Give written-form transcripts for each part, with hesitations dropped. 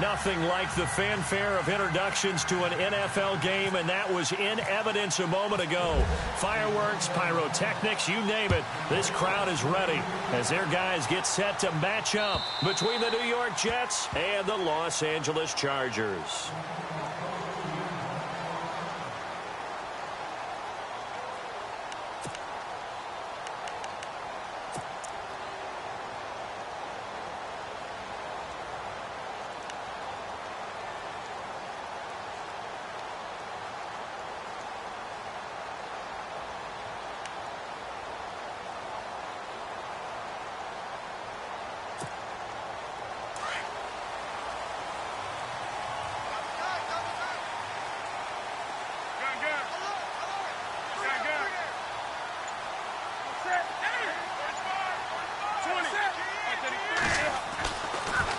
Nothing like the fanfare of introductions to an NFL game, and that was in evidence a moment ago. Fireworks, pyrotechnics, you name it. This crowd is ready as their guys get set to match up between the New York Jets and the Los Angeles Chargers.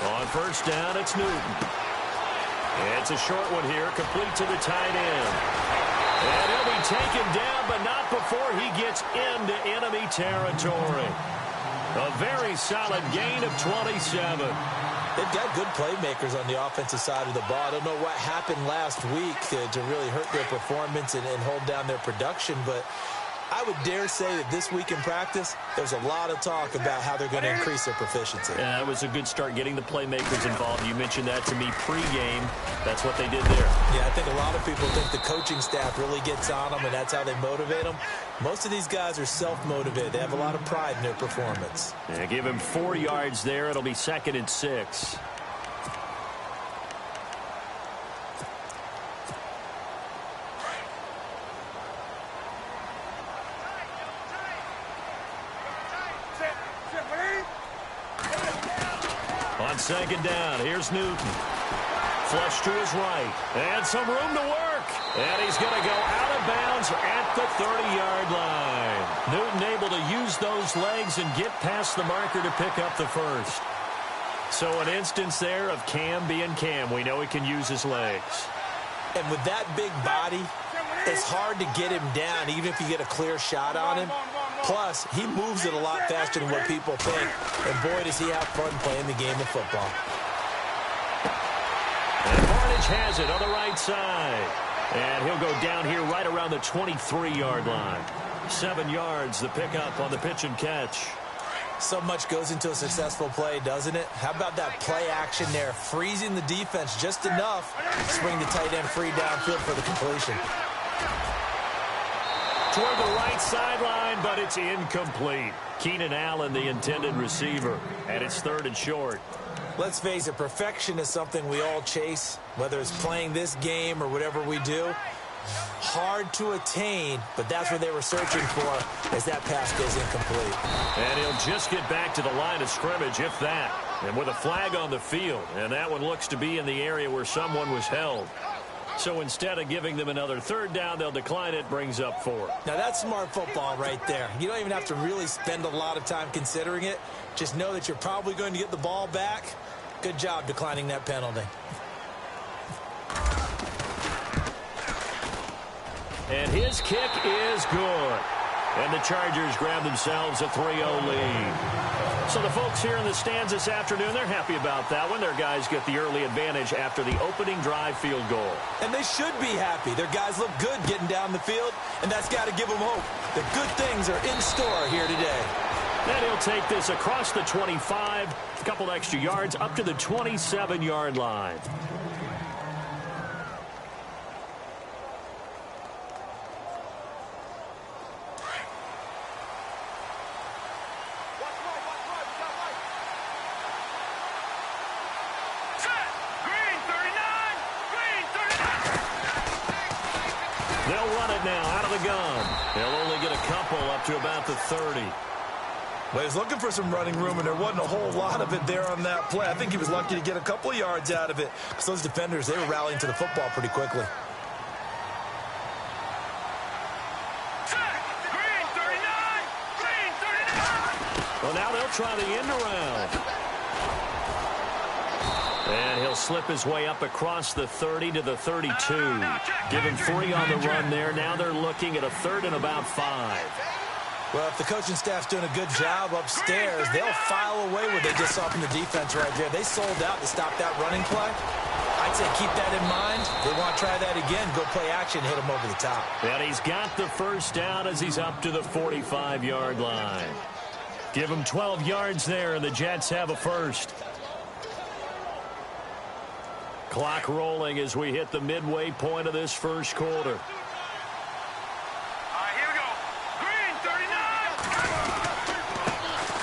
On first down, it's Newton. It's a short one here, complete to the tight end. And he'll be taken down, but not before he gets into enemy territory. A very solid gain of 27. They've got good playmakers on the offensive side of the ball. I don't know what happened last week to really hurt their performance and hold down their production, but I would dare say that this week in practice, there's a lot of talk about how they're going to increase their proficiency. Yeah, that was a good start getting the playmakers involved. You mentioned that to me pregame. That's what they did there. Yeah, I think a lot of people think the coaching staff really gets on them, and that's how they motivate them. Most of these guys are self-motivated. They have a lot of pride in their performance. Yeah, give him 4 yards there. It'll be 2nd and 6. On 2nd down, here's Newton. Flush to his right. And some room to work. And he's going to go out of bounds at the 30-yard line. Newton able to use those legs and get past the marker to pick up the first. So an instance there of Cam being Cam. We know he can use his legs. And with that big body, it's hard to get him down, even if you get a clear shot on him. Plus, he moves it a lot faster than what people think. And boy, does he have fun playing the game of football. And Barnage has it on the right side. And he'll go down here right around the 23-yard line. 7 yards, the pickup on the pitch and catch. So much goes into a successful play, doesn't it? How about that play action there? Freezing the defense just enough to swing the tight end free downfield for the completion. Toward the right sideline, but it's incomplete. Keenan Allen, the intended receiver, and it's 3rd and short. Let's face it, perfection is something we all chase, whether it's playing this game or whatever we do. Hard to attain, but that's what they were searching for as that pass goes incomplete. And he'll just get back to the line of scrimmage, if that. And with a flag on the field, and that one looks to be in the area where someone was held. So instead of giving them another 3rd down, they'll decline it, brings up 4. Now that's smart football right there. You don't even have to really spend a lot of time considering it. Just know that you're probably going to get the ball back. Good job declining that penalty. And his kick is good. And the Chargers grab themselves a 3-0 lead. So the folks here in the stands this afternoon, they're happy about that one. Their guys get the early advantage after the opening drive field goal. And they should be happy. Their guys look good getting down the field, and that's got to give them hope. The good things are in store here today. Then he'll take this across the 25, a couple extra yards up to the 27-yard line. They'll run it now out of the gun. They'll only get a couple up to about the 30. Well, he's looking for some running room, and there wasn't a whole lot of it there on that play. I think he was lucky to get a couple of yards out of it because those defenders, they were rallying to the football pretty quickly. Well, now they'll try the end around. And he'll slip his way up across the 30 to the 32. Give him 3 on the run there. Now they're looking at a 3rd and about 5. Well, if the coaching staff's doing a good job upstairs, they'll file away what they just saw from the defense right there. They sold out to stop that running play. I'd say keep that in mind. They want to try that again. Go play action, hit him over the top. And he's got the first down as he's up to the 45-yard line. Give him 12 yards there, and the Jets have a first. Clock rolling as we hit the midway point of this first quarter.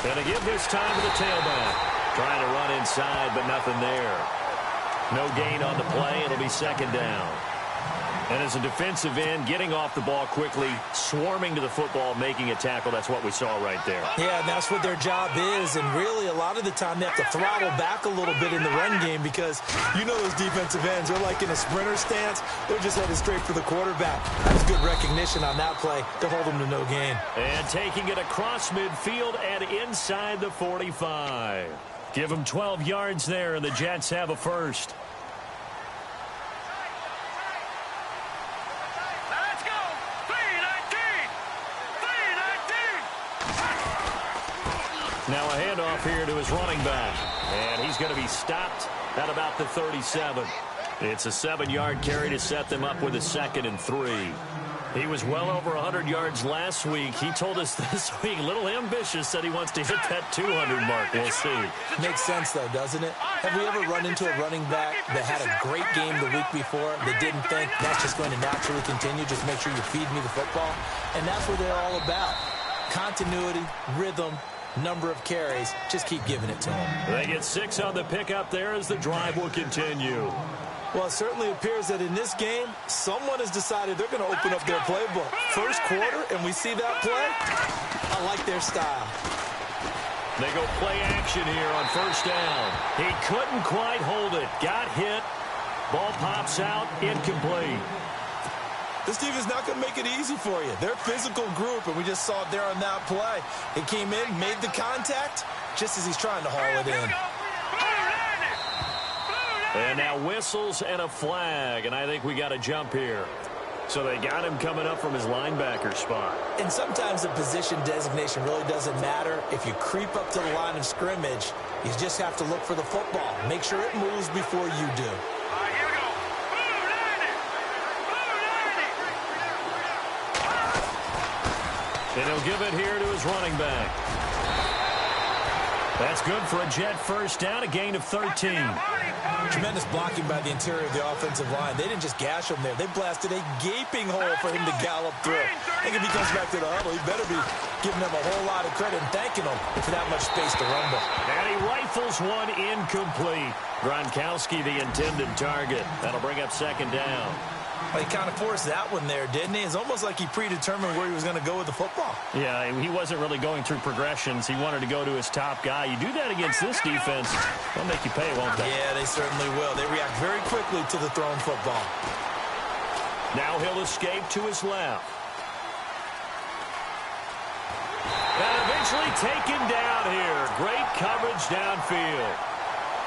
Going to give this time to the tailback. Trying to run inside, but nothing there. No gain on the play. It'll be second down. And as a defensive end, getting off the ball quickly, swarming to the football, making a tackle, that's what we saw right there. Yeah, and that's what their job is. And really, a lot of the time, they have to throttle back a little bit in the run game because you know those defensive ends, they're like in a sprinter stance. They're just headed straight for the quarterback. That's good recognition on that play to hold them to no gain. And taking it across midfield and inside the 45. Give them 12 yards there, and the Jets have a first. Now a handoff here to his running back. And he's going to be stopped at about the 37. It's a 7-yard carry to set them up with a 2nd and 3. He was well over 100 yards last week. He told us this week, a little ambitious, said he wants to hit that 200 mark. We'll see. Makes sense, though, doesn't it? Have we ever run into a running back that had a great game the week before that didn't think that's just going to naturally continue? Just make sure you feed me the football. And that's what they're all about. Continuity, rhythm, number of carries. Just keep giving it to them. They get 6 on the pickup there as the drive will continue. Well, it certainly appears that in this game, someone has decided they're going to open up their playbook. First quarter, and we see that play. I like their style. They go play action here on first down. He couldn't quite hold it. Got hit. Ball pops out. Incomplete. This team is not going to make it easy for you. They're a physical group, and we just saw it there on that play. He came in, made the contact, just as he's trying to haul it in. And now whistles and a flag, and I think we got a jump here. So they got him coming up from his linebacker spot. And sometimes the position designation really doesn't matter. If you creep up to the line of scrimmage, you just have to look for the football. Make sure it moves before you do. And he'll give it here to his running back. That's good for a Jet first down, a gain of 13. Tremendous blocking by the interior of the offensive line. They didn't just gash him there. They blasted a gaping hole for him to gallop through. I think if he comes back to the huddle, he better be giving them a whole lot of credit and thanking them for that much space to rumble. And he rifles one incomplete. Gronkowski, the intended target. That'll bring up second down. Well, he kind of forced that one there, didn't he? It's almost like he predetermined where he was going to go with the football. Yeah, he wasn't really going through progressions. He wanted to go to his top guy. You do that against this defense, they'll make you pay, won't they? Yeah, they certainly will. They react very quickly to the thrown football. Now he'll escape to his left. And eventually taken down here. Great coverage downfield.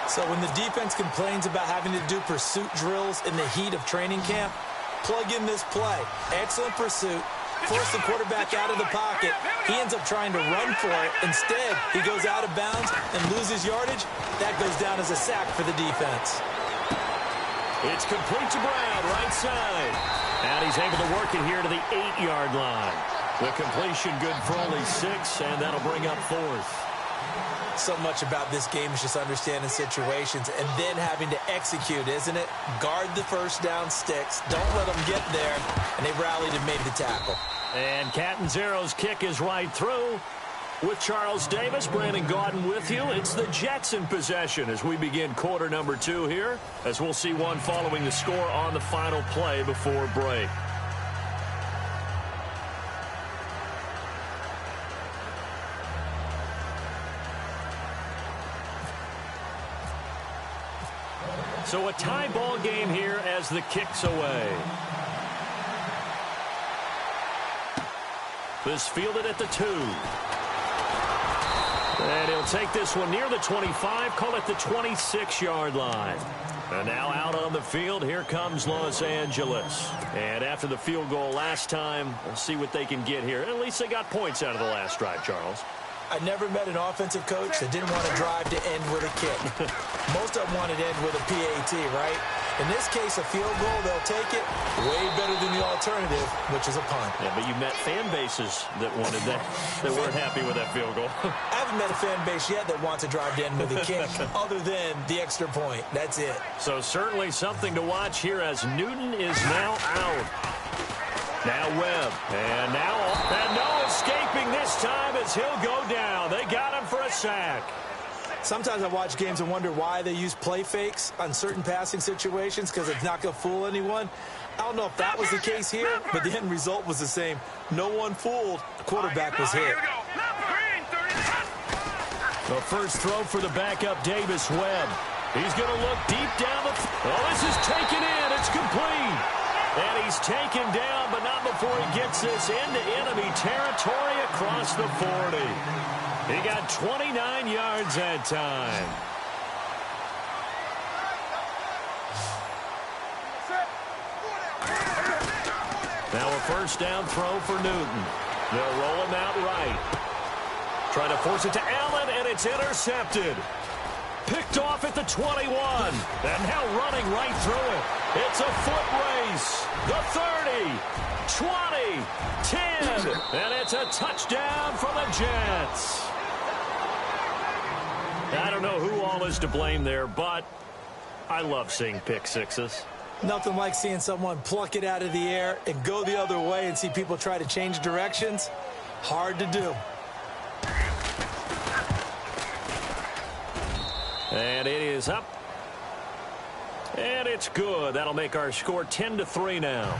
So when the defense complains about having to do pursuit drills in the heat of training camp, plug in this play. Excellent pursuit. Force the quarterback out of the pocket. He ends up trying to run for it. Instead, he goes out of bounds and loses yardage. That goes down as a sack for the defense. It's complete to Brown, right side. And he's able to work it here to the 8-yard line. The completion good for only 6, and that'll bring up 4th. So much about this game is just understanding situations and then having to execute, isn't it? Guard the first down sticks. Don't let them get there. And they rallied and made the tackle. And Catanzaro's kick is right through. With Charles Davis, Brandon Gaudin with you. It's the Jets in possession as we begin quarter number 2 here, as we'll see one following the score on the final play before break. So a tie ball game here as the kick's away. This fielded at the 2. And he'll take this one near the 25, call it the 26-yard line. And now out on the field, here comes Los Angeles. And after the field goal last time, we'll see what they can get here. At least they got points out of the last drive, Charles. I never met an offensive coach that didn't want to drive to end with a kick. Most of them wanted to end with a PAT, right? In this case, a field goal, they'll take it. Way better than the alternative, which is a punt. Yeah, but you met fan bases that wanted that weren't happy with that field goal. I haven't met a fan base yet that wants to drive to end with a kick, other than the extra point. That's it. So certainly something to watch here as Newton is now out. Now Webb, and no escaping this time as he'll go down. They got him for a sack. Sometimes I watch games and wonder why they use play fakes on certain passing situations, because it's not going to fool anyone. I don't know if that was the case here, but the end result was the same. No one fooled. The quarterback was hit. The first throw for the backup, Davis Webb. He's going to look deep down the... Oh, this is taken in. It's complete. And he's taken down, but not before he gets this into enemy territory across the 40. He got 29 yards that time. Now a first down throw for Newton. They'll roll him out right. Try to force it to Allen, and it's intercepted. Picked off at the 21. And now running right through it. It's a foot race. The 30, 20, 10. And it's a touchdown for the Jets. I don't know who all is to blame there, but I love seeing pick sixes. Nothing like seeing someone pluck it out of the air and go the other way and see people try to change directions. Hard to do. And it is up. And it's good. That'll make our score 10-3 now.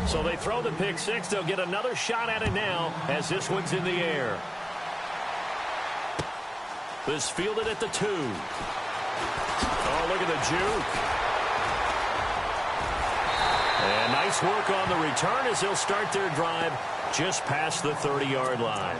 So they throw the pick six. They'll get another shot at it now as this one's in the air. This fielded at the 2. Oh, look at the juke. And nice work on the return as they'll start their drive just past the 30-yard line.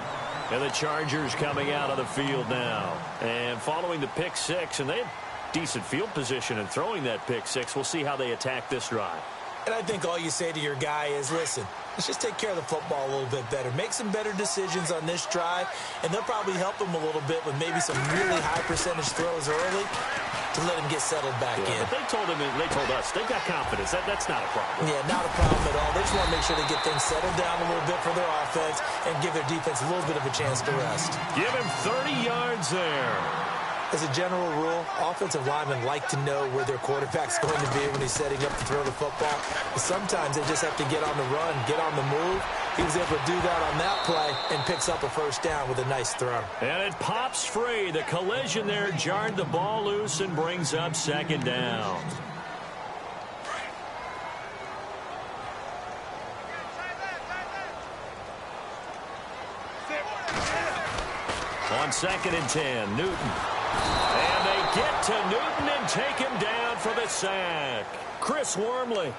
And the Chargers coming out of the field now. And following the pick six, and they have decent field position in throwing that pick six. We'll see how they attack this drive. And I think all you say to your guy is, listen, let's just take care of the football a little bit better. Make some better decisions on this drive, and they'll probably help him a little bit with maybe some really high percentage throws early to let him get settled back in. But they told us, they've got confidence. That's not a problem. Yeah, not a problem at all. They just want to make sure they get things settled down a little bit for their offense and give their defense a little bit of a chance to rest. Give him 30 yards there. As a general rule, offensive linemen like to know where their quarterback's going to be when he's setting up to throw the football. But sometimes they just have to get on the run, get on the move. He was able to do that on that play and picks up a first down with a nice throw. And it pops free. The collision there jarred the ball loose and brings up second down. On 2nd and 10, Newton. And they get to Newton and take him down for the sack. Chris Wormley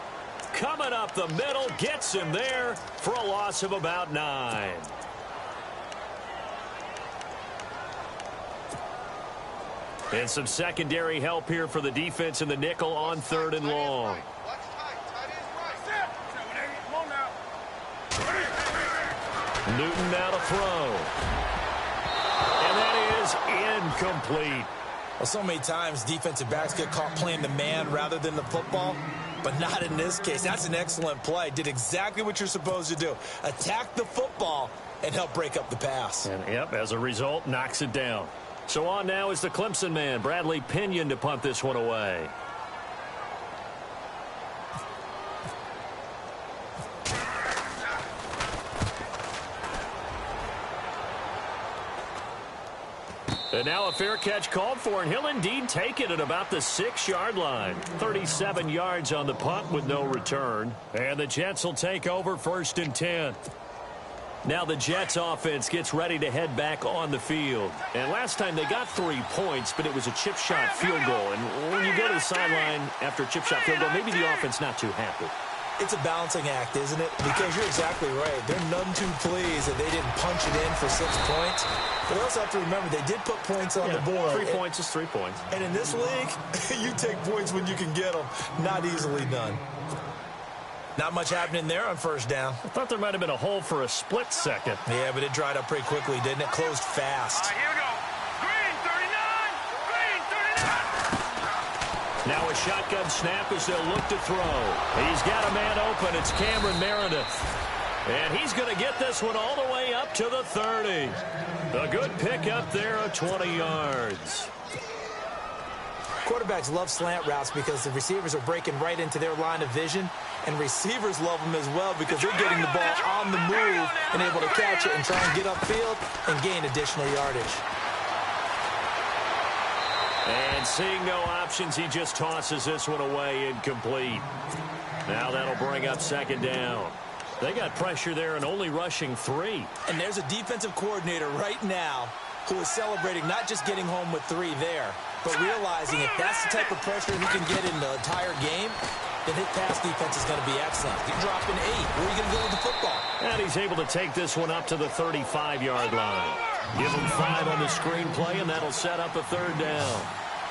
coming up the middle, gets him there for a loss of about 9. And some secondary help here for the defense in the nickel on 3rd and long. Newton now to throw. And that is incomplete. Well, so many times defensive backs get caught playing the man rather than the football, but not in this case. That's an excellent play. Did exactly what you're supposed to do. Attack the football and help break up the pass. And, yep, as a result, knocks it down. So on now is the Clemson man, Bradley Pinion, to punt this one away. And now a fair catch called for, and he'll indeed take it at about the 6-yard line. 37 yards on the punt with no return. And the Jets will take over 1st and 10. Now the Jets offense gets ready to head back on the field. And last time they got 3 points, but it was a chip shot field goal. And when you go to the sideline after a chip shot field goal, maybe the offense not too happy. It's a balancing act, isn't it? Because you're exactly right. They're none too pleased that they didn't punch it in for 6 points. But they also have to remember they did put points on the board. 3 points is 3 points. And in this league, you take points when you can get them. Not easily done. Not much happening there on first down. I thought there might have been a hole for a split second. Yeah, but it dried up pretty quickly, didn't it? Closed fast. All right, here we go. Green 39. Green 39. Now a shotgun snap as they'll look to throw. He's got a man open. It's Cameron Meredith. And he's going to get this one all the way up to the 30. A good pick up there of 20 yards. Quarterbacks love slant routes because the receivers are breaking right into their line of vision, and receivers love them as well because they're getting the ball on the move and able to catch it and try and get upfield and gain additional yardage. And seeing no options, he just tosses this one away, incomplete. Now that'll bring up second down. They got pressure there and only rushing 3. And there's a defensive coordinator right now who is celebrating not just getting home with 3 there, but realizing if that's the type of pressure he can get in the entire game, then his pass defense is going to be excellent. You're dropping 8. Where are you going to go with the football? And he's able to take this one up to the 35-yard line. Give him 5 on the screenplay, and that'll set up a third down.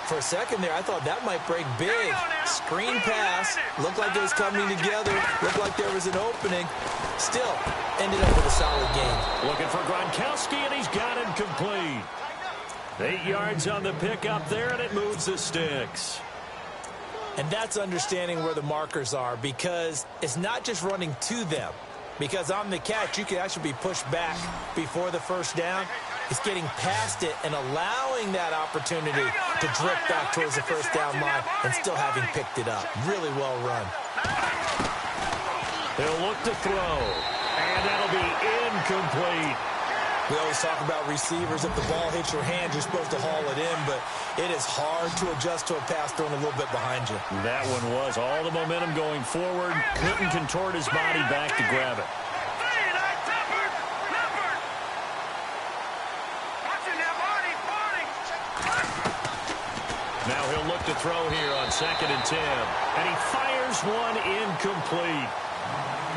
For a second there, I thought that might break big. Screen pass. Looked like it was coming together. Looked like there was an opening. Still, ended up with a solid game. Looking for Gronkowski, and he's got him complete. 8 yards on the pickup there, and it moves the sticks. And that's understanding where the markers are, because it's not just running to them. Because on the catch, you can actually be pushed back before the first down. It's getting past it and allowing that opportunity to drift back towards the first down line and still having picked it up. Really well run. He'll look to throw, and that'll be incomplete. We always talk about receivers. If the ball hits your hand, you're supposed to haul it in, but it is hard to adjust to a pass thrown a little bit behind you. That one was all the momentum going forward. Couldn't contort his body back to grab it. Now he'll look to throw here on 2nd and 10. And he fires one incomplete.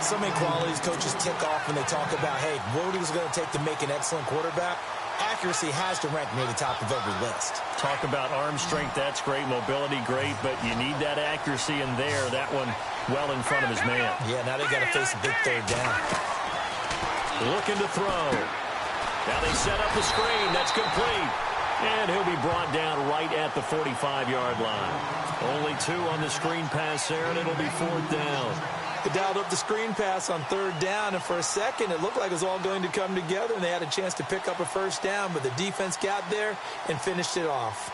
So many qualities coaches tick off when they talk about, hey, what is it going to take to make an excellent quarterback? Accuracy has to rank near the top of every list. Talk about arm strength, that's great. Mobility, great. But you need that accuracy in there. That one well in front of his man. Yeah, now they got to face a big third down. Looking to throw. Now they set up the screen. That's complete. And he'll be brought down right at the 45-yard line. Only 2 on the screen pass there, and it'll be 4th down. They dialed up the screen pass on 3rd down, and for a second, it looked like it was all going to come together, and they had a chance to pick up a first down, but the defense got there and finished it off.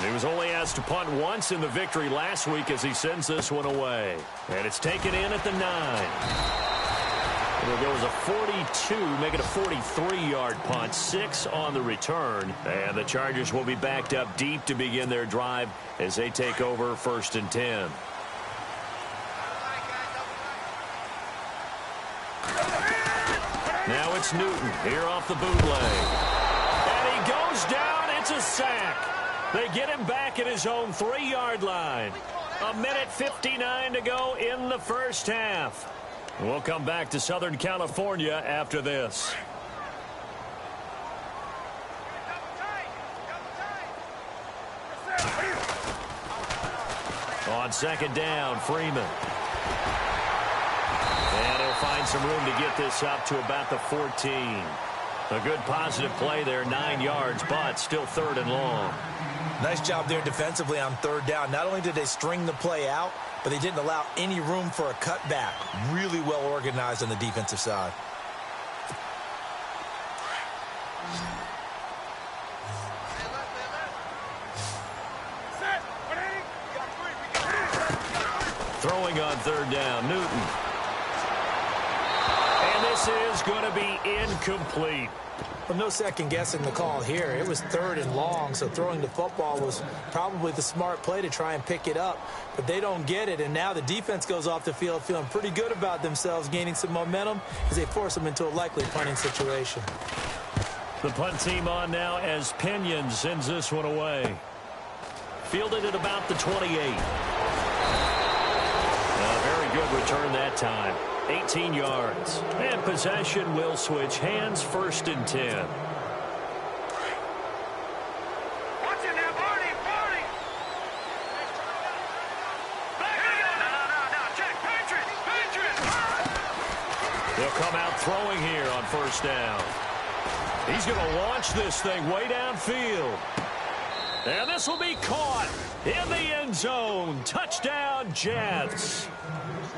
He was only asked to punt once in the victory last week as he sends this one away. And it's taken in at the 9. It'll go as a 42, make it a 43-yard punt, 6 on the return. And the Chargers will be backed up deep to begin their drive as they take over 1st and 10. Now it's Newton here off the bootleg. And he goes down. It's a sack. They get him back at his own 3-yard line. 1:59 to go in the first half. We'll come back to Southern California after this. On 2nd down, Freeman. And he'll find some room to get this up to about the 14. A good positive play there, 9 yards, but still 3rd and long. Nice job there defensively on 3rd down. Not only did they string the play out, but they didn't allow any room for a cutback. Really well organized on the defensive side. Throwing on 3rd down, Newton. And this is going to be incomplete. Well, no second guessing the call here. It was 3rd and long, so throwing the football was probably the smart play to try and pick it up. But they don't get it, and now the defense goes off the field feeling pretty good about themselves, gaining some momentum as they force them into a likely punting situation. The punt team on now as Pinion sends this one away. Fielded at about the 28. A very good return that time. 18 yards. And possession will switch hands, 1st and 10. Watch it now, Barney, Barney! No, check, Patrick! They'll come out throwing here on 1st down. He's going to launch this thing way downfield. And this will be caught in the end zone. Touchdown, Jets.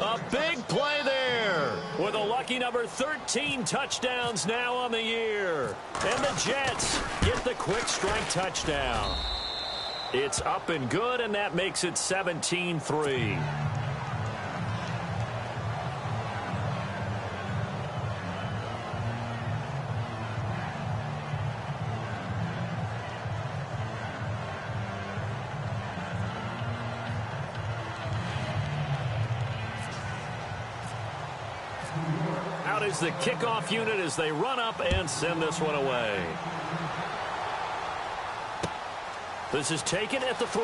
A big play there with a lucky number 13 touchdowns now on the year. And the Jets get the quick strike touchdown. It's up and good, and that makes it 17-3. Out is the kickoff unit as they run up and send this one away. This is taken at the 3.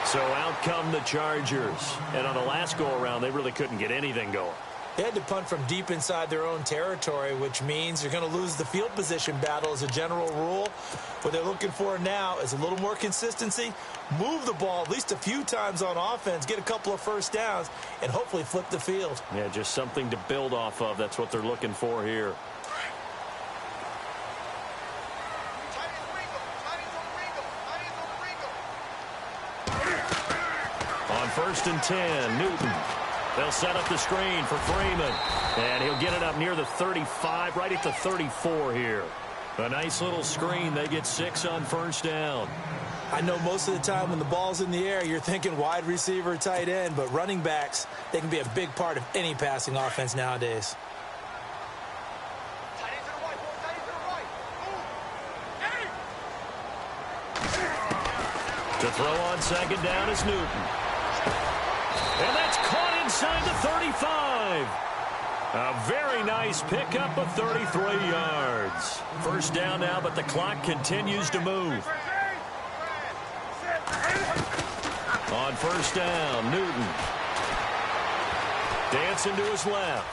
So out come the Chargers. And on the last go-around, they really couldn't get anything going. They had to punt from deep inside their own territory, which means you're going to lose the field position battle as a general rule. What they're looking for now is a little more consistency, move the ball at least a few times on offense, get a couple of 1st downs, and hopefully flip the field. Yeah, just something to build off of. That's what they're looking for here. On 1st and 10, Newton. They'll set up the screen for Freeman. And he'll get it up near the 35, right at the 34 here. A nice little screen. They get 6 on 1st down. I know most of the time when the ball's in the air, you're thinking wide receiver, tight end, but running backs, they can be a big part of any passing offense nowadays. To throw on 2nd down is Newton. And that's caught inside the 35. A very nice pickup of 33 yards. 1st down now, but the clock continues to move. On 1st down, Newton. Dancing to his left.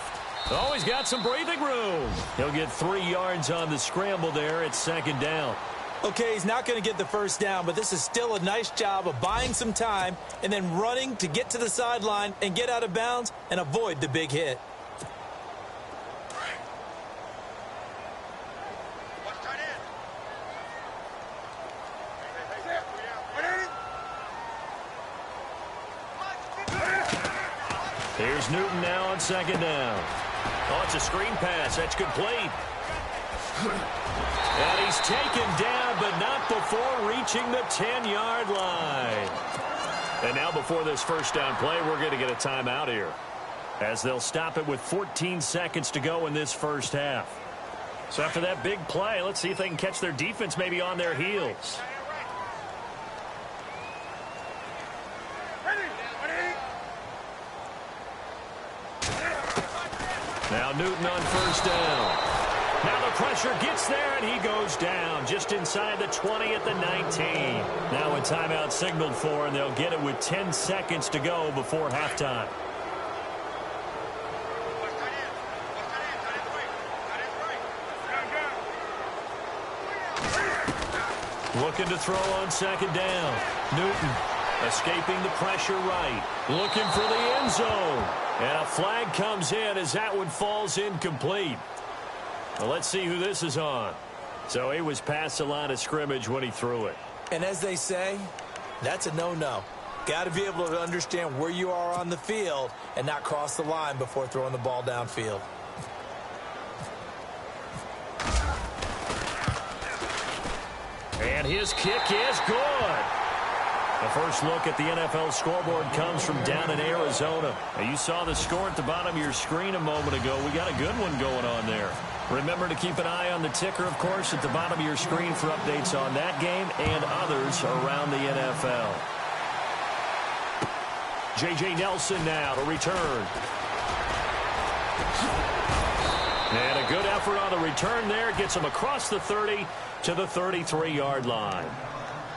Oh, he's got some breathing room. He'll get 3 yards on the scramble there at 2nd down. Okay, he's not going to get the 1st down, but this is still a nice job of buying some time and then running to get to the sideline and get out of bounds and avoid the big hit. Here's Newton now on 2nd down. Oh, it's a screen pass. That's complete. And he's taken down, but not before reaching the 10-yard line. And now before this 1st down play, we're going to get a timeout here, as they'll stop it with 14 seconds to go in this 1st half. So after that big play, let's see if they can catch their defense maybe on their heels. Now Newton on 1st down. Now the pressure gets there, and he goes down just inside the 20 at the 19. Now a timeout signaled for, and they'll get it with 10 seconds to go before halftime. Looking to throw on 2nd down. Newton escaping the pressure right. Looking for the end zone. And a flag comes in as that one falls incomplete. Well, let's see who this is on. So he was past the line of scrimmage when he threw it. And as they say, that's a no-no. Got to be able to understand where you are on the field and not cross the line before throwing the ball downfield. And his kick is good. The first look at the NFL scoreboard comes from down in Arizona. Now, you saw the score at the bottom of your screen a moment ago. We got a good one going on there. Remember to keep an eye on the ticker, of course, at the bottom of your screen for updates on that game and others around the NFL. J.J. Nelson now to return. And a good effort on the return there. Gets him across the 30 to the 33-yard line.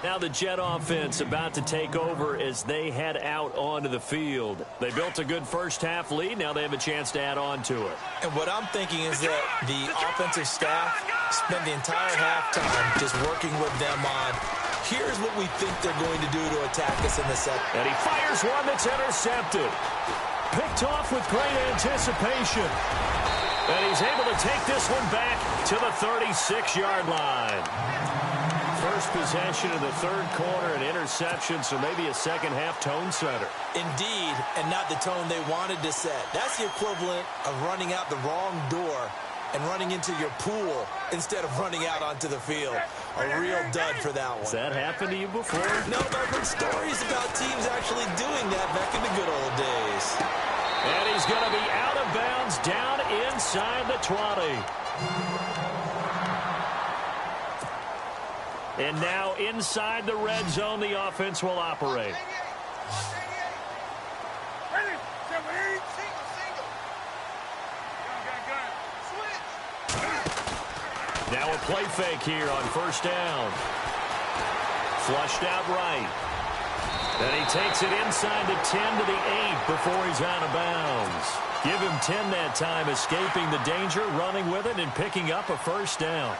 Now the Jet offense about to take over as they head out onto the field. They built a good first-half lead. Now they have a chance to add on to it. And what I'm thinking is that the offensive staff spent the entire halftime just working with them on, here's what we think they're going to do to attack us in the second. And he fires one that's intercepted. Picked off with great anticipation. And he's able to take this one back to the 36-yard line. First possession of the third quarter, an interception, so maybe a second-half tone setter. Indeed, and not the tone they wanted to set. That's the equivalent of running out the wrong door and running into your pool instead of running out onto the field. A real dud for that one. Has that happened to you before? No, but I've heard stories about teams actually doing that back in the good old days. And he's going to be out of bounds down inside the 20. And now inside the red zone, the offense will operate. Now a play fake here on first down. Flushed out right. And he takes it inside the 10 to the 8 before he's out of bounds. Give him 10 that time, escaping the danger, running with it, and picking up a first down.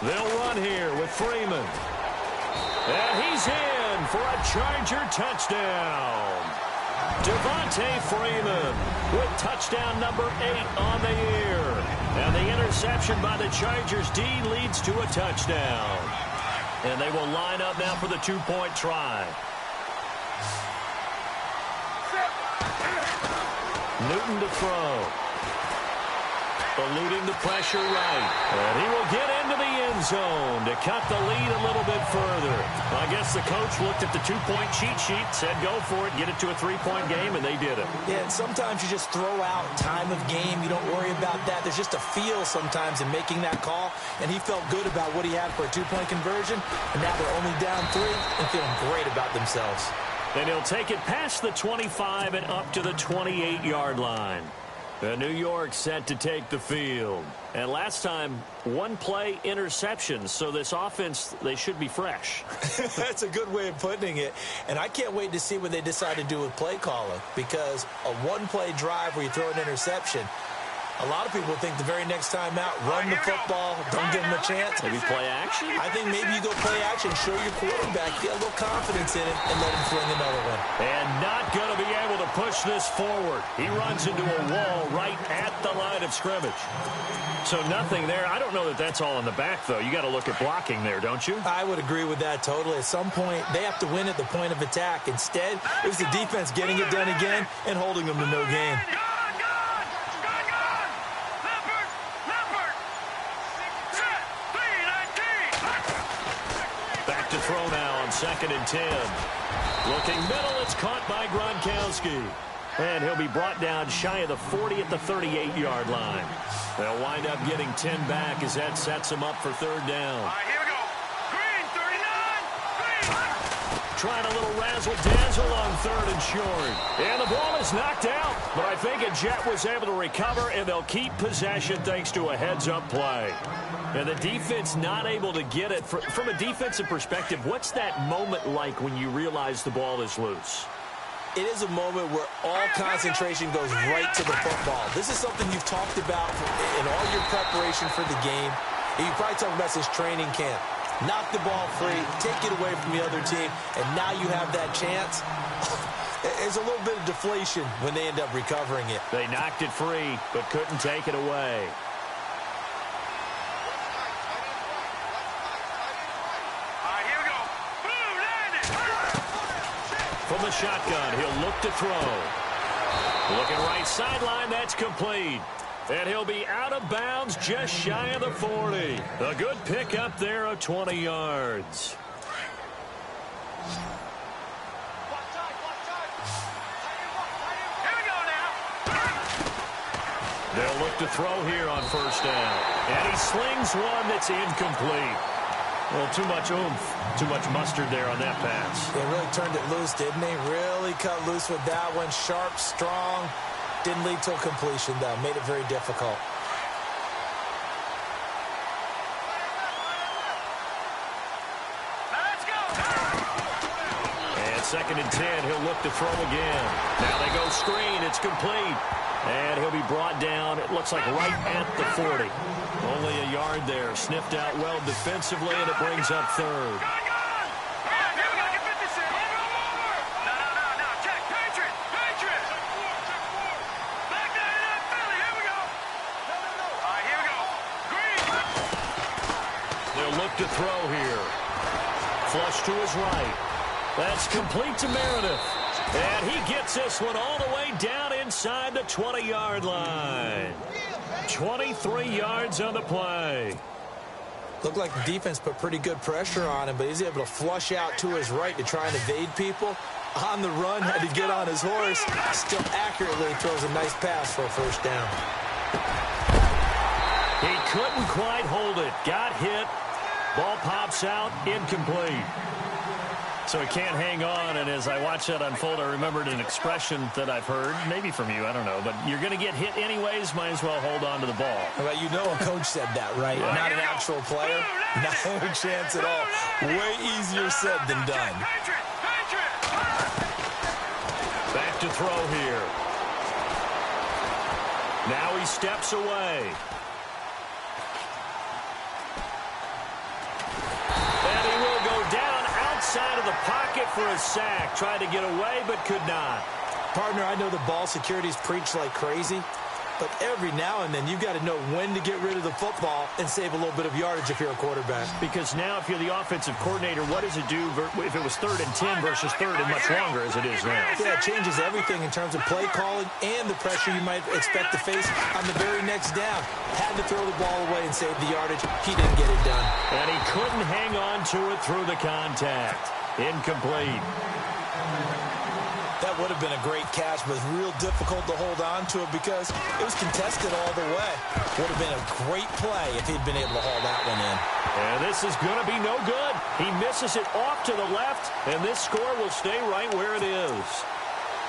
They'll run here with Freeman. And he's in for a Charger touchdown. Devontae Freeman with touchdown number 8 on the year. And the interception by the Chargers D leads to a touchdown. And they will line up now for the two-point try. Newton to throw. Eluding the pressure right. And he will get into the end zone to cut the lead a little bit further. I guess the coach looked at the two-point cheat sheet, said go for it, get it to a three-point game, and they did it. Yeah, and sometimes you just throw out time of game. You don't worry about that. There's just a feel sometimes in making that call, and he felt good about what he had for a two-point conversion, and now they're only down 3 and feeling great about themselves. And he'll take it past the 25 and up to the 28-yard line. The New York set to take the field. And last time, one play interceptions. So this offense, they should be fresh. That's a good way of putting it. And I can't wait to see what they decide to do with play calling. Because a one-play drive where you throw an interception, a lot of people think the very next time out, run the football, don't give them a chance. Maybe play action? I think maybe you go play action, show your quarterback, get a little confidence in it, and let him fling another one. And not going to be able to push this forward. He runs into a wall right at the line of scrimmage. So nothing there. I don't know that that's all in the back, though. You got to look at blocking there, don't you? I would agree with that totally. At some point, they have to win at the point of attack. Instead, it was the defense getting it done again and holding them to no gain. Throw now on 2nd and 10. Looking middle, it's caught by Gronkowski. And he'll be brought down shy of the 40 at the 38-yard line. They'll wind up getting 10 back as that sets them up for third down. All right, here we go. Green, 39. Green. Trying a little razzle-dazzle on 3rd and short. And the ball is knocked out. But I think a Jet was able to recover, and they'll keep possession thanks to a heads-up play. And the defense not able to get it. From a defensive perspective, what's that moment like when you realize the ball is loose? It is a moment where all concentration goes right to the football. This is something you've talked about in all your preparation for the game. And you probably talked about since training camp. Knock the ball free, take it away from the other team, and now you have that chance. There's a little bit of deflation when they end up recovering it. They knocked it free, but couldn't take it away. From the shotgun, he'll look to throw. Looking right sideline, that's complete. And he'll be out of bounds just shy of the 40. A good pickup there of 20 yards. They'll look to throw here on first down. And he slings one that's incomplete. Well, too much oomph, too much mustard there on that pass. They really turned it loose, didn't they? Really cut loose with that one. Sharp, strong. Didn't lead to a completion, though. Made it very difficult. Let's go. And 2nd and 10, he'll look to throw again. Now they go screen. It's complete. And he'll be brought down, it looks like right at the 40. Only a yard there. Sniffed out well defensively, and it brings up 3rd. They'll look to throw here. Flush to his right. That's complete to Meredith. And he gets this one all the way down inside the 20-yard line. 23 yards on the play. Looked like the defense put pretty good pressure on him, but he's able to flush out to his right to try and evade people. On the run, had to get on his horse. Still accurately throws a nice pass for a first down. He couldn't quite hold it. Got hit. Ball pops out. Incomplete. So he can't hang on, and as I watch that unfold, I remembered an expression that I've heard, maybe from you, I don't know, but you're going to get hit anyways, might as well hold on to the ball. Well, you know a coach said that, right? Yeah. Not an actual player. No chance at all. Way easier said than done. Back to throw here. Now he steps away. And he will go down outside of the pocket for a sack. Tried to get away, but could not. Partner, I know the ball security's preached like crazy, but every now and then you've got to know when to get rid of the football and save a little bit of yardage if you're a quarterback. Because now if you're the offensive coordinator, what does it do if it was 3rd and 10 versus 3rd and much longer as it is now? Yeah, it changes everything in terms of play calling and the pressure you might expect to face on the very next down. Had to throw the ball away and save the yardage. He didn't get it done. And he couldn't hang on to it through the contact. Incomplete. That would have been a great catch, but real difficult to hold on to it because it was contested all the way. Would have been a great play if he'd been able to haul that one in. And this is going to be no good. He misses it off to the left, and this score will stay right where it is.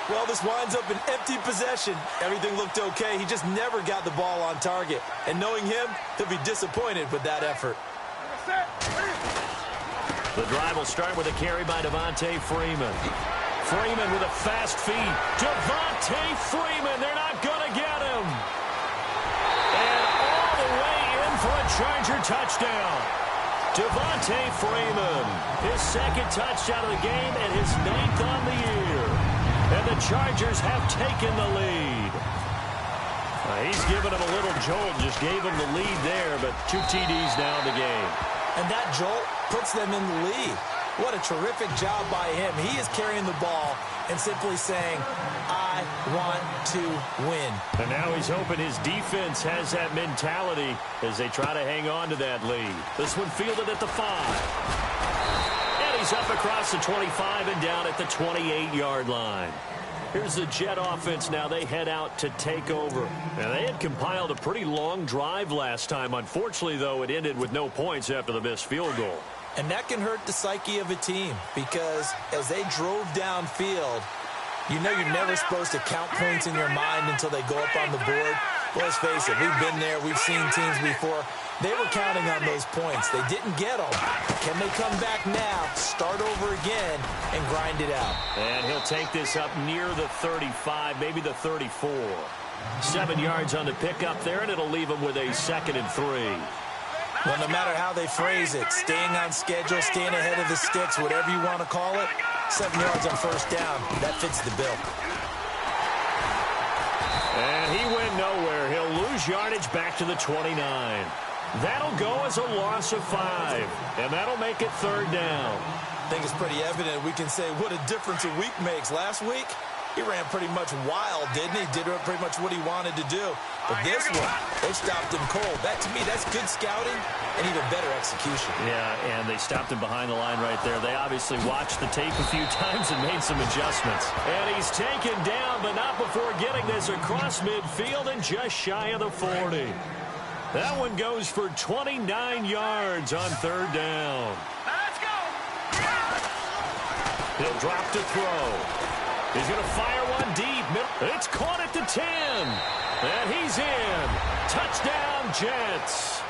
Well, this winds up an empty possession. Everything looked okay. He just never got the ball on target. And knowing him, he'll be disappointed with that effort. The drive will start with a carry by Devontae Freeman. Freeman with a fast feet. Devontae Freeman, they're not going to get him. And all the way in for a Charger touchdown. Devontae Freeman, his 2nd touchdown of the game and his 9th on the year. And the Chargers have taken the lead. He's given him a little jolt, just gave him the lead there, but 2 TDs now in the game. And that jolt puts them in the lead. What a terrific job by him. He is carrying the ball and simply saying, I want to win. And now he's hoping his defense has that mentality as they try to hang on to that lead. This one fielded at the 5. And he's up across the 25 and down at the 28-yard line. Here's the Jet offense now. They head out to take over. Now, they had compiled a pretty long drive last time. Unfortunately, though, it ended with no points after the missed field goal. And that can hurt the psyche of a team because as they drove downfield, you know you're never supposed to count points in your mind until they go up on the board. Well, let's face it, we've been there. We've seen teams before. They were counting on those points. They didn't get them. Can they come back now, start over again, and grind it out? And he'll take this up near the 35, maybe the 34. 7 yards on the pickup there, and it'll leave him with a 2nd and 3. Well, no matter how they phrase it, staying on schedule, staying ahead of the sticks, whatever you want to call it, 7 yards on first down, that fits the bill. And he went nowhere. He'll lose yardage back to the 29. That'll go as a loss of 5, and that'll make it 3rd down. I think it's pretty evident. We can say what a difference a week makes. Last week, he ran pretty much wild, didn't he? Did pretty much what he wanted to do. But this one, they stopped him cold. That, to me, that's good scouting and even better execution. Yeah, and they stopped him behind the line right there. They obviously watched the tape a few times and made some adjustments. And he's taken down, but not before getting this across midfield and just shy of the 40. That one goes for 29 yards on third down. Let's go. He'll drop to throw. He's going to fire one deep. It's caught at the 10. And he's in. Touchdown, Jets.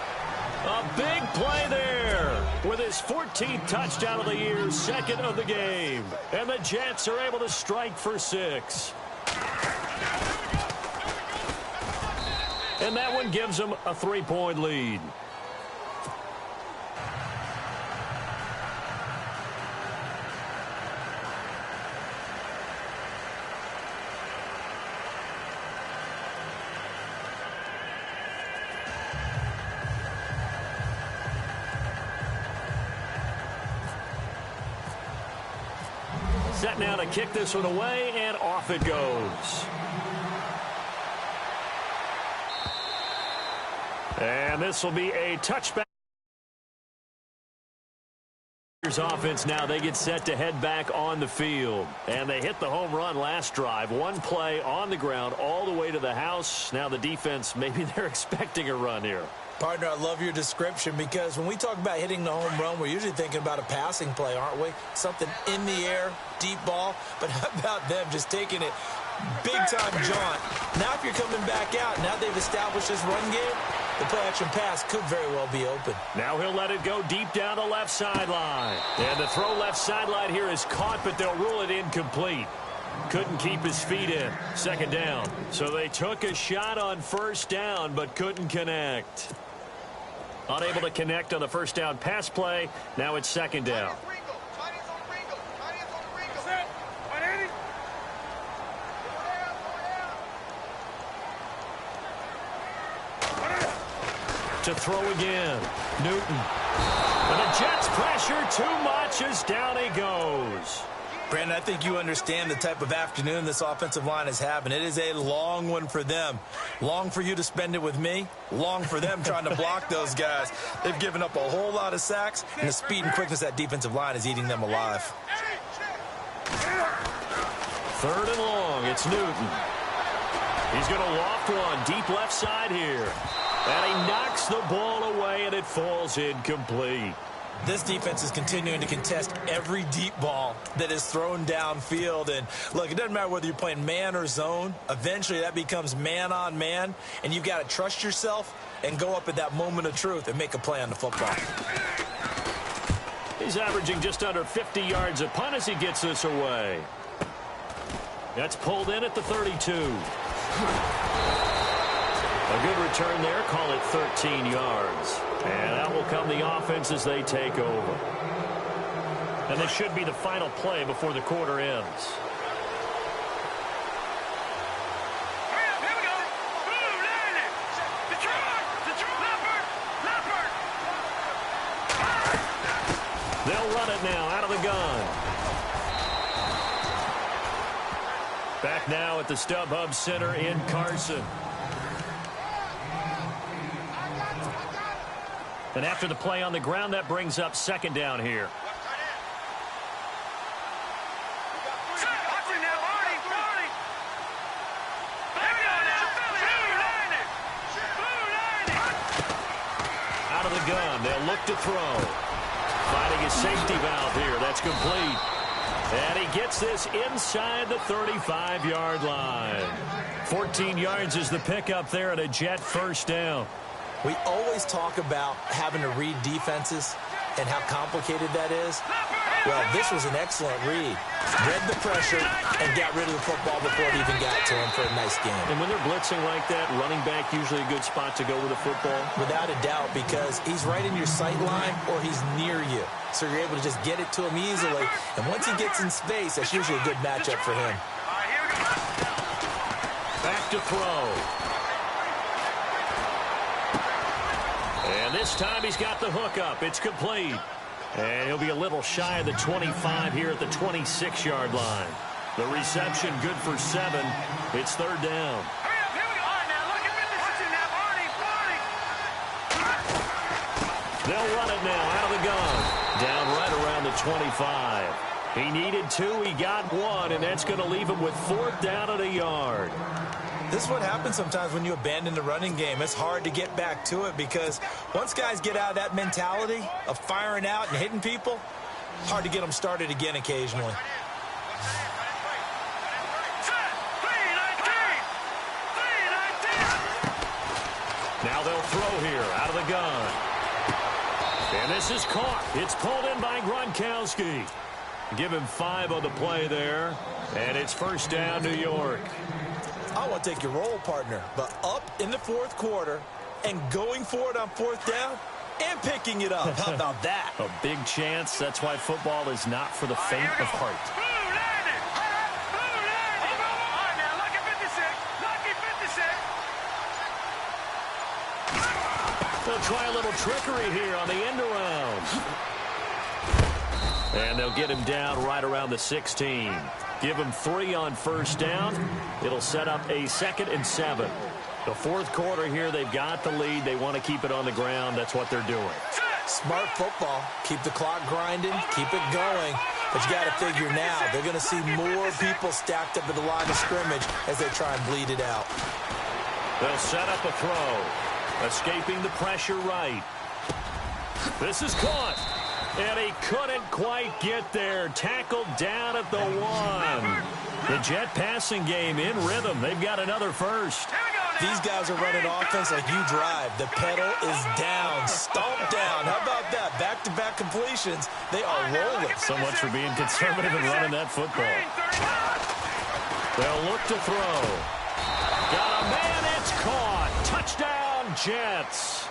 A big play there with his 14th touchdown of the year, second of the game. And the Jets are able to strike for 6. And that one gives them a 3-point lead. Set now to kick this one away, and off it goes. And this will be a touchback. Offense now, they get set to head back on the field. And they hit the home run last drive. One play on the ground all the way to the house. Now the defense, maybe they're expecting a run here. Partner, I love your description because when we talk about hitting the home run, we're usually thinking about a passing play, aren't we? Something in the air, deep ball. But how about them just taking it big-time jaunt? Now if you're coming back out, now they've established this run game, the play-action pass could very well be open. Now he'll let it go deep down the left sideline. And the throw left sideline here is caught, but they'll rule it incomplete. Couldn't keep his feet in. Second down. So they took a shot on first down, but couldn't connect. Unable to connect on the first down pass play. Now it's second down. To throw again. Newton. And the Jets pressure too much as down he goes. Brandon, I think you understand the type of afternoon this offensive line is having. It is a long one for them. Long for you to spend it with me. Long for them trying to block those guys. They've given up a whole lot of sacks, and the speed and quickness of that defensive line is eating them alive. Third and long. It's Newton. He's going to loft one deep left side here. And he knocks the ball away, and it falls incomplete. This defense is continuing to contest every deep ball that is thrown downfield. And, look, it doesn't matter whether you're playing man or zone. Eventually, that becomes man-on-man, and you've got to trust yourself and go up at that moment of truth and make a play on the football. He's averaging just under 50 yards a punt as he gets this away. That's pulled in at the 32. A good return there. Call it 13 yards. And out will come the offense as they take over. And this should be the final play before the quarter ends. They'll run it now out of the gun. Back now at the StubHub Center in Carson. And after the play on the ground, that brings up second down here. Out of the gun, they'll look to throw. Finding his safety valve here. That's complete. And he gets this inside the 35-yard line. 14 yards is the pickup there at a Jet first down. We always talk about having to read defenses and how complicated that is. Well, this was an excellent read. Read the pressure and got rid of the football before it even got to him for a nice game. And when they're blitzing like that, running back usually a good spot to go with the football? Without a doubt, because he's right in your sight line or he's near you. So you're able to just get it to him easily. And once he gets in space, that's usually a good matchup for him. Back to throw. And this time he's got the hook up. It's complete. And he'll be a little shy of the 25 here at the 26-yard line. The reception good for 7. It's third down. They'll run it now out of the gun. Down right around the 25. He needed 2. He got 1, and that's going to leave him with 4th down at a yard. This is what happens sometimes when you abandon the running game. It's hard to get back to it because once guys get out of that mentality of firing out and hitting people, hard to get them started again occasionally. Now they'll throw here out of the gun. And this is caught. It's pulled in by Gronkowski. Give him 5 on the play there. And it's 1st down, New York. I want to take your role, partner, but up in the 4th quarter and going for it on 4th down and picking it up. How about that? A big chance. That's why football is not for the faint of heart. They'll try a little trickery here on the end around. And they'll get him down right around the 16. Give him 3 on 1st down. It'll set up a 2nd and 7. The 4th quarter here, they've got the lead. They want to keep it on the ground. That's what they're doing. Smart football. Keep the clock grinding. Keep it going. But you got to figure now, they're going to see more people stacked up at the line of scrimmage as they try and bleed it out. They'll set up a throw. Escaping the pressure right. This is caught. And he couldn't quite get there. Tackled down at the 1. The Jet passing game in rhythm. They've got another first. These guys are running offense like you drive. The pedal is down. Stomp down. How about that? Back-to-back completions. They are rolling. So much for being conservative and running that football. They'll look to throw. Got a man. It's caught. Touchdown, Jets.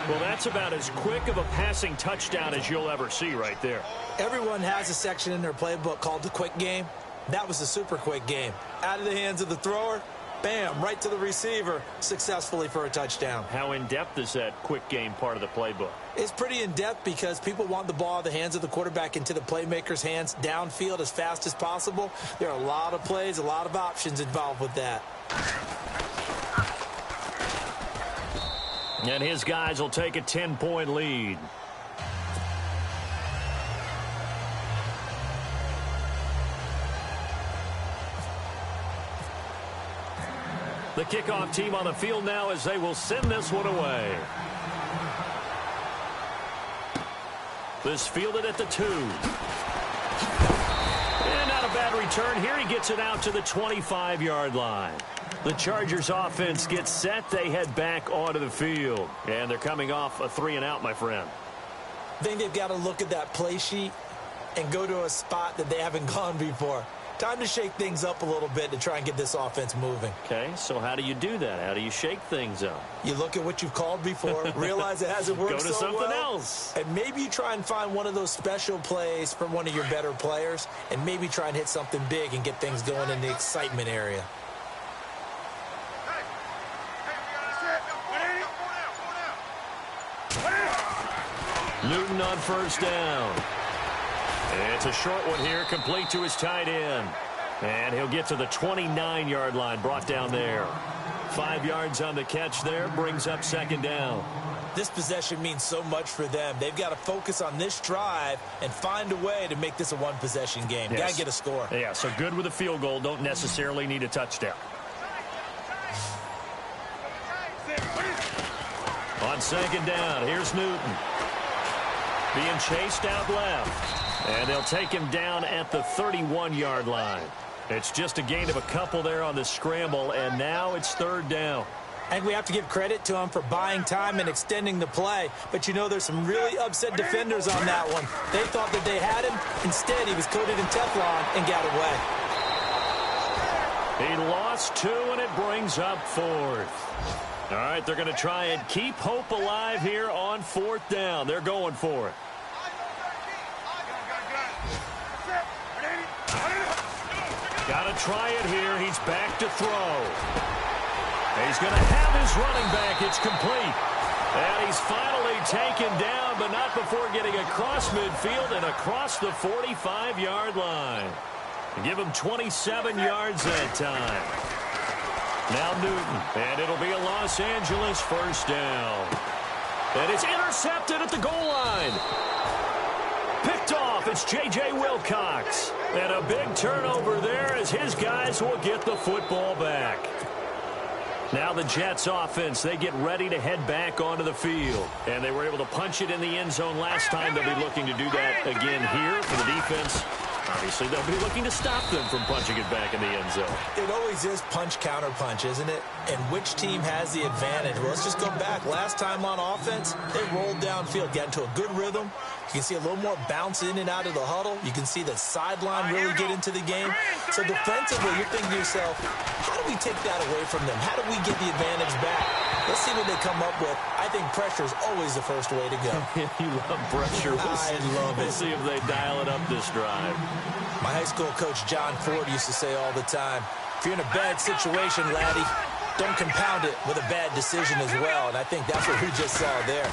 Well, that's about as quick of a passing touchdown as you'll ever see right there. Everyone has a section in their playbook called the quick game. That was the super quick game. Out of the hands of the thrower, bam, right to the receiver, successfully for a touchdown. How in-depth is that quick game part of the playbook? It's pretty in-depth because people want the ball out of the hands of the quarterback into the playmaker's hands downfield as fast as possible. There are a lot of plays, a lot of options involved with that. And his guys will take a 10-point lead. The kickoff team on the field now as they will send this one away. This fielded at the 2. And not a bad return here. He gets it out to the 25-yard line. The Chargers offense gets set. They head back onto the field. And they're coming off a 3-and-out, my friend. I think they've got to look at that play sheet and go to a spot that they haven't gone before. Time to shake things up a little bit to try and get this offense moving. Okay, so how do you do that? How do you shake things up? You look at what you've called before, realize it hasn't worked Go to so something well, else. and maybe you try and find one of those special plays from one of your better players, and maybe try and hit something big and get things going in the excitement area. Newton on 1st down. It's a short one here, complete to his tight end. And he'll get to the 29-yard line, brought down there. 5 yards on the catch there, brings up 2nd down. This possession means so much for them. They've got to focus on this drive and find a way to make this a one-possession game. Yes. Got to get a score. Yeah, so good with a field goal, don't necessarily need a touchdown. On 2nd down, here's Newton. Being chased out left. And they'll take him down at the 31-yard line. It's just a gain of a couple there on the scramble, and now it's 3rd down. And we have to give credit to him for buying time and extending the play. But you know there's some really upset defenders on that one. They thought that they had him. Instead, he was coated in Teflon and got away. He lost 2, and it brings up 4th. All right, they're going to try and keep hope alive here on 4th down. They're going for it. Got to try it here. He's back to throw. He's going to have his running back. It's complete. And he's finally taken down, but not before getting across midfield and across the 45-yard line. Give him 27 yards that time. Now Newton, and it'll be a Los Angeles 1st down. And it's intercepted at the goal line. Picked off, it's J.J. Wilcox. And a big turnover there as his guys will get the football back. Now the Jets offense, they get ready to head back onto the field. And they were able to punch it in the end zone last time. They'll be looking to do that again here for the defense. Obviously, they'll be looking to stop them from punching it back in the end zone. It always is punch-counter-punch, isn't it? And which team has the advantage? Well, let's just go back. Last time on offense, they rolled downfield, got into a good rhythm. You can see a little more bounce in and out of the huddle. You can see the sideline really get into the game. So defensively, you're thinking to yourself, how do we take that away from them? How do we get the advantage back? Let's see what they come up with. I think pressure is always the first way to go. You love pressure. I love it. We'll see if they dial it up this drive. My high school coach, John Ford, used to say all the time, if you're in a bad situation, laddie, don't compound it with a bad decision as well. And I think that's what we just saw there.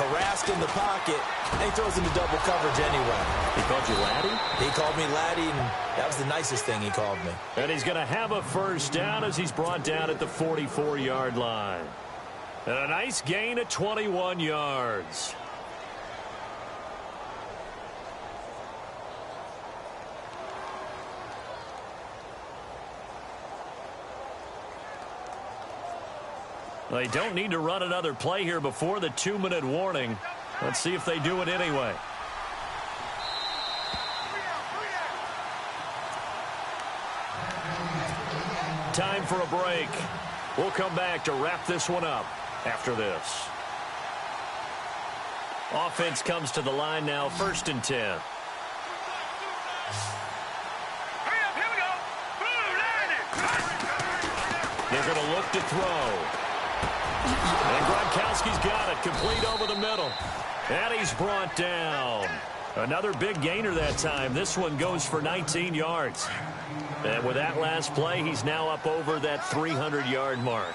Harassed in the pocket, and he throws into double coverage anyway. He called you laddie? He called me laddie, and that was the nicest thing he called me. And he's going to have a first down as he's brought down at the 44-yard line. And a nice gain at 21 yards. They don't need to run another play here before the 2-minute warning. Let's see if they do it anyway. Time for a break. We'll come back to wrap this one up after this. Offense comes to the line now, 1st and 10. Hurry up, here we go. Blue, line it. They're going to look to throw. And Gronkowski's got it, complete over the middle. And he's brought down. Another big gainer that time. This one goes for 19 yards. And with that last play, he's now up over that 300-yard mark.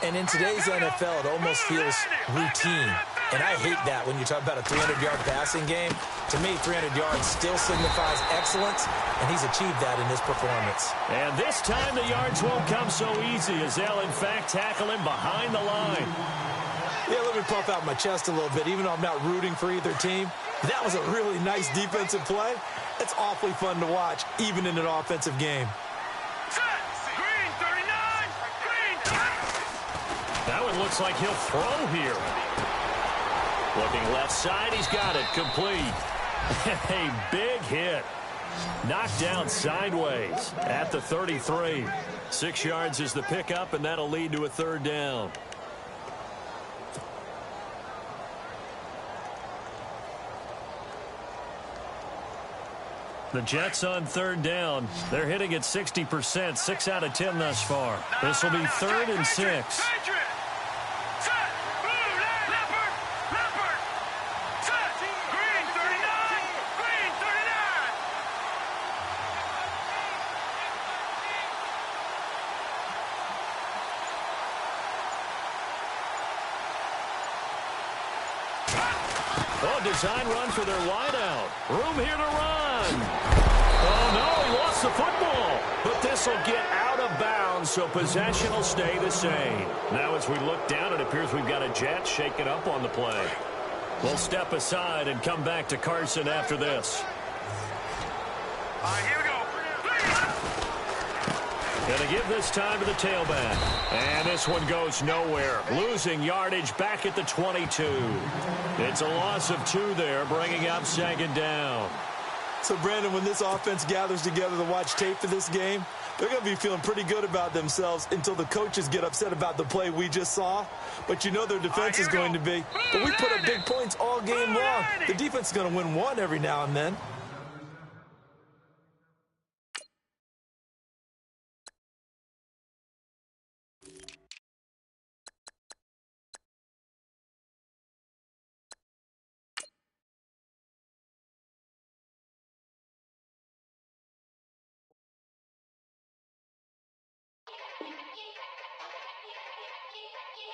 And in today's NFL, it almost feels routine. And I hate that when you talk about a 300-yard passing game. To me, 300 yards still signifies excellence, and he's achieved that in this performance. And this time the yards won't come so easy as they'll, in fact, tackle him behind the line. Yeah, let me puff out my chest a little bit, even though I'm not rooting for either team. That was a really nice defensive play. It's awfully fun to watch, even in an offensive game. Green, 39. Green. That one looks like he'll throw here. Looking left side, he's got it, complete. A big hit. Knocked down sideways at the 33. 6 yards is the pickup, and that'll lead to a 3rd down. The Jets on 3rd down. They're hitting at 60%, 6 out of 10 thus far. This will be 3rd and 6. Design run for their wideout. Room here to run. Oh, no, he lost the football. But this will get out of bounds, so possession will stay the same. Now as we look down, it appears we've got a Jet shaking up on the play. We'll step aside and come back to Carson after this. All right, here we go. Going to give this time to the tailback. And this one goes nowhere. Losing yardage back at the 22. It's a loss of 2 there, bringing up 2nd down. So, Brandon, when this offense gathers together to watch tape for this game, they're going to be feeling pretty good about themselves until the coaches get upset about the play we just saw. But you know their defense is going to be. But we put up big points all game long. The defense is going to win one every now and then.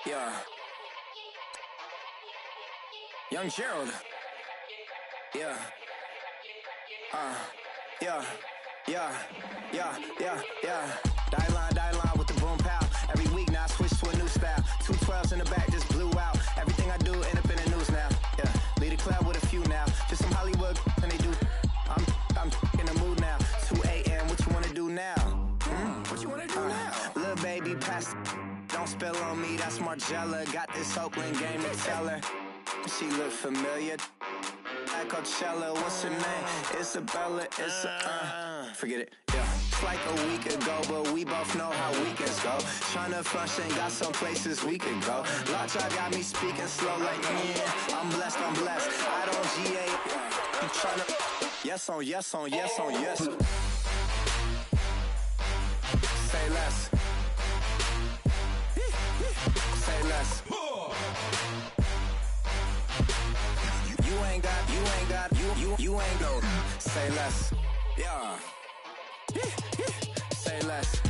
Yeah. Young Gerald. Yeah. Yeah. Die line with the boom pow. Every week now I switch to a new style. 212s in the back just blew out. Everything I do end up in a baby, pass. Don't spill on me, that's Margella. Got this Oakland game to tell her. She look familiar. At Coachella, what's her name? Isabella, forget it, yeah. It's like a week ago, but we both know how weekends go. Tryna function, got some places we could go. Lockjaw got me speaking slow like, yeah, I'm blessed, I don't GA. I'm tryna, yes on, yes on, yes on, yes. Say less. Say less. You ain't go. Say less. Yeah. Say less.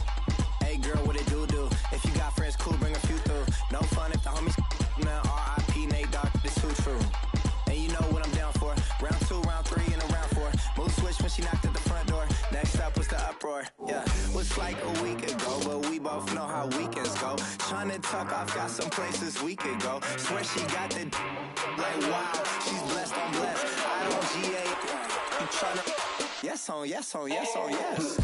Hey girl, what it do? If you got friends, cool, bring a few through. No fun if the homies man. R.I.P. Nate Dogg, this too true. And you know what I'm down for. Round 2, round 3, and a round 4. Move switch when she knocked at the front door. Next up was the uproar. Yeah, was like a week ago, but we both know how weekends go. Tryna tuck off, got some places we could go. Swear she got the like wow, she's blessed, I'm blessed. I don't GA. You tryna yes on, yes on, yes on, yes.